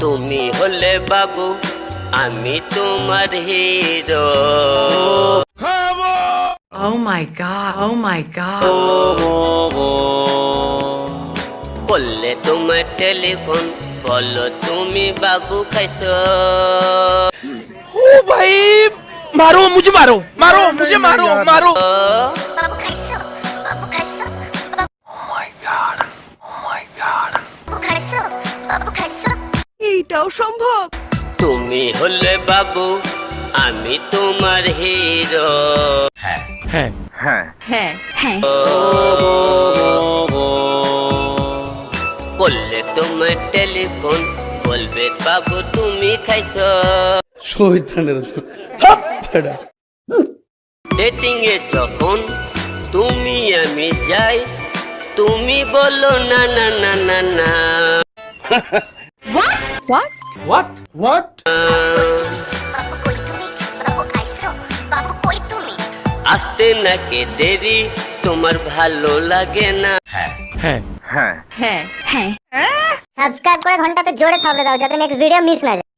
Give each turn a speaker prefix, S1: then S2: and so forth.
S1: তুমি হলে বাবু আমি তোমার hero.
S2: Oh my god, oh my god.
S1: করলে তোমার টেলিফোন বলো তুমি বাবু খাইছো।
S3: ओ भाई मारो मुझे, मारो मारो मुझे, मारो मारो।
S4: বাবু খাইছো, বাবু খাইছো,
S3: Oh my god, oh my god.
S4: বাবু খাইছো, বাবু খাইছো।
S2: এইটাও সম্ভব?
S1: তুমি হলে বাবু আমি তোমার হিরো।
S3: है
S1: করলে তোমার টেলিফোন বলবে বাবু তুমি খাইছো। ডেটিং এ যখন তুমি আমি যাই তুমি বলো না না না না না।
S3: What?
S4: বাবু কই তুমি, বাবু আইছো, বাবু কই তুমি।
S1: আসতে নাকি দেরি তোমার ভালো লাগে না।
S4: সাবস্ক্রাইব করে ঘন্টাতে জোরে থাবড়ে দাও যাতে নেক্সট ভিডিও মিস না যায়।